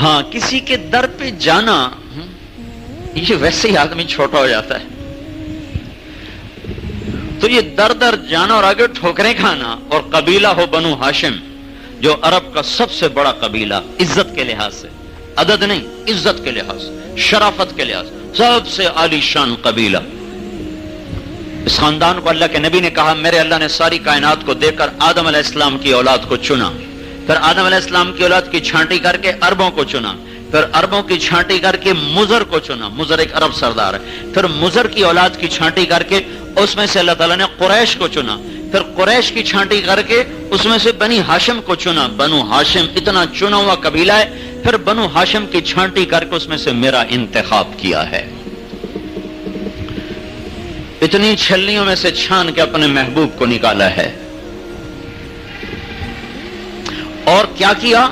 ہاں کسی کے در پہ جانا یہ ویسے ہی آدمی چھوٹا ہو جاتا ہے، تو یہ در در جانا اور آگے ٹھوکریں کھانا، اور قبیلہ ہو بنو ہاشم جو عرب کا سب سے بڑا قبیلہ، عزت کے لحاظ سے، عدد نہیں، عزت کے لحاظ سے، شرافت کے لحاظ سے سب سے عالی شان قبیلہ. اس خاندان کو اللہ کے نبی نے کہا میرے اللہ نے ساری کائنات کو دے کر آدم علیہ السلام کی اولاد کو چنا، پھر آدم علیہ السلام کی اولاد کی چھانٹی کر کے عربوں کو چنا، پھر عربوں کی چھانٹی کر کے مضر کو چنا، مضر ایک عرب سردار ہے، پھر مضر کی اولاد کی چھانٹی کر کے اس میں سے اللہ تعالیٰ نے قریش کو چنا، پھر قریش کی چھانٹی کر کے اس میں سے بنی ہاشم کو چنا. بنو ہاشم اتنا چنا ہوا قبیلہ ہے، پھر بنو ہاشم کی چھانٹی کر کے اس میں سے میرا انتخاب کیا ہے. اتنی چھلنیوں میں سے چھان کے اپنے محبوب کو نکالا ہے. اور کیا کیا؟